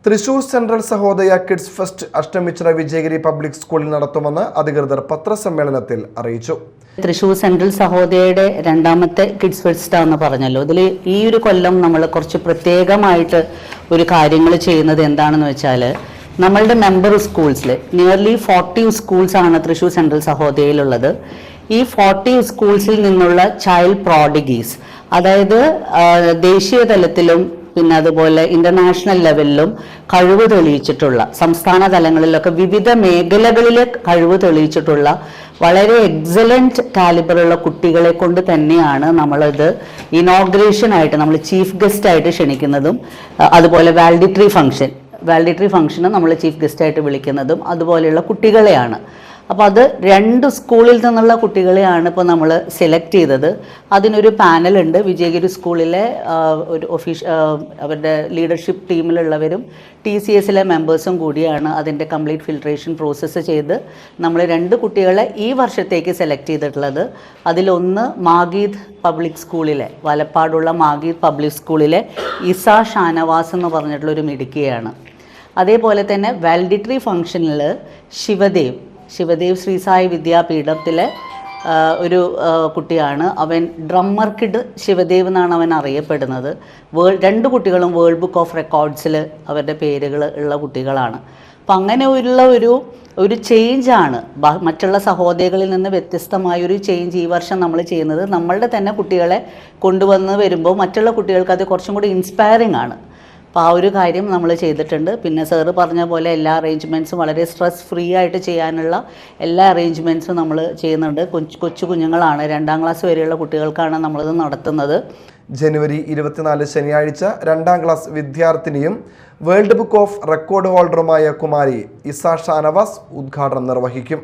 Thrissur central Sahodaya kids fest Ashtamichira Vijayagiri public സ്കൂളിൽ നടത്തുമെന്ന് അധികൃതർ പത്രസമ്മേളനത്തിൽ അറിയിച്ചു. തൃശൂർ സെൻട്രൽ സഹോദയയുടെ രണ്ടാമത്തെ കിഡ്സ് ഫെസ്റ്റ് ആണെന്ന് പറഞ്ഞല്ലോ. ഇതിൽ ഈ ഒരു കൊല്ലം നമ്മൾ കുറച്ച് പ്രത്യേകമായിട്ട് ഒരു കാര്യങ്ങൾ ചെയ്യുന്നത് എന്താണെന്ന് വെച്ചാൽ, നമ്മളുടെ മെമ്പർ സ്കൂൾസിൽ നിയർലി 40 സ്കൂൾസ് ആണ് തൃശൂർ സെൻട്രൽ സഹോദയയിലുള്ളത്. ഈ 40 സ്കൂൾസിൽ നിന്നുള്ള ചൈൽഡ് പ്രോഡിഗീസ്, അതായത് ദേശീയ തലത്തിലും പിന്നെ അതുപോലെ ഇന്റർനാഷണൽ ലെവലിലും കഴിവ് തെളിയിച്ചിട്ടുള്ള, സംസ്ഥാന തലങ്ങളിലൊക്കെ വിവിധ മേഖലകളിൽ കഴിവ് തെളിയിച്ചിട്ടുള്ള വളരെ എക്സലന്റ് കാലിബറുള്ള കുട്ടികളെ കൊണ്ട് തന്നെയാണ് നമ്മളിത് ഇനോഗ്രേഷനായിട്ട് നമ്മൾ ചീഫ് ഗസ്റ്റ് ആയിട്ട് ക്ഷണിക്കുന്നതും, അതുപോലെ വാലിഡിറ്ററി ഫംഗ്ഷന് നമ്മൾ ചീഫ് ഗസ്റ്റ് ആയിട്ട് വിളിക്കുന്നതും അതുപോലെയുള്ള കുട്ടികളെയാണ്. അപ്പോൾ അത് 2 സ്കൂളിൽ നിന്നുള്ള കുട്ടികളെയാണ് ഇപ്പോൾ നമ്മൾ സെലക്ട് ചെയ്തത്. അതിനൊരു പാനലുണ്ട്. വിജയഗിരി സ്കൂളിലെ ഒരു അവരുടെ ലീഡർഷിപ്പ് ടീമിലുള്ളവരും TCSലെ മെമ്പേഴ്സും കൂടിയാണ് അതിൻ്റെ കംപ്ലീറ്റ് ഫിൽട്രേഷൻ പ്രോസസ്സ് ചെയ്ത് നമ്മൾ 2 കുട്ടികളെ ഈ വർഷത്തേക്ക് സെലക്ട് ചെയ്തിട്ടുള്ളത്. അതിലൊന്ന് മാഗീദ് പബ്ലിക് സ്കൂളിലെ, വലപ്പാടുള്ള മാഗീദ് പബ്ലിക് സ്കൂളിലെ ഇസ ഷാനവാസ് എന്ന് പറഞ്ഞിട്ടുള്ളൊരു മിടുക്കിയാണ്. അതേപോലെ തന്നെ വാലിഡിറ്ററി ഫംഗ്ഷനിൽ ശിവദേവ് ശ്രീസായി വിദ്യാപീഠത്തിലെ ഒരു കുട്ടിയാണ്. അവൻ ഡ്രമ്മർ കിഡ് ശിവദേവ് എന്നാണ് അവൻ അറിയപ്പെടുന്നത്. 2 കുട്ടികളും വേൾഡ് ബുക്ക് ഓഫ് റെക്കോർഡ്സിൽ അവരുടെ പേരുകൾ ഉള്ള കുട്ടികളാണ്. അപ്പം അങ്ങനെ ഒരു ചേഞ്ചാണ്, മറ്റുള്ള സഹോദയകളിൽ നിന്ന് വ്യത്യസ്തമായൊരു ചേഞ്ച് ഈ വർഷം നമ്മൾ ചെയ്യുന്നത്. നമ്മളുടെ തന്നെ കുട്ടികളെ കൊണ്ടുവന്ന് വരുമ്പോൾ മറ്റുള്ള കുട്ടികൾക്ക് അത് കുറച്ചും കൂടി ഇൻസ്പയറിംഗ് ആണ്. അപ്പോൾ ആ ഒരു കാര്യം നമ്മൾ ചെയ്തിട്ടുണ്ട്. പിന്നെ സാറ് പറഞ്ഞ പോലെ എല്ലാ അറേഞ്ച്മെൻറ്റ്സും വളരെ സ്ട്രെസ് ഫ്രീ ആയിട്ട് ചെയ്യാനുള്ള എല്ലാ അറേഞ്ച്മെൻറ്റ്സും നമ്മൾ ചെയ്യുന്നുണ്ട്. കൊച്ചു കുഞ്ഞുങ്ങളാണ്, 2ാം ക്ലാസ് വരെയുള്ള കുട്ടികൾക്കാണ് നമ്മളിത് നടത്തുന്നത്. ജനുവരി 24 ശനിയാഴ്ച 2ാം ക്ലാസ് വിദ്യാർത്ഥിനിയും വേൾഡ് ബുക്ക് ഓഫ് റെക്കോർഡ് ഹോൾഡറുമായ കുമാരി ഇസ ഷാനവാസ് ഉദ്ഘാടനം നിർവഹിക്കും.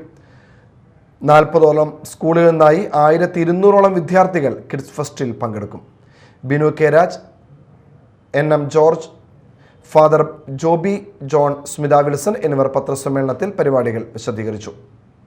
40ഓളം സ്കൂളുകളിൽ നിന്നായി 1200ഓളം വിദ്യാർത്ഥികൾ കിഡ്സ് ഫെസ്റ്റിൽ പങ്കെടുക്കും. Binu K Raj, NM George, father Joby John, Smitha Wilson എന്നിവർ പത്രസമ്മേളനത്തിൽ പരിപാടികൾ വിശദീകരിച്ചു.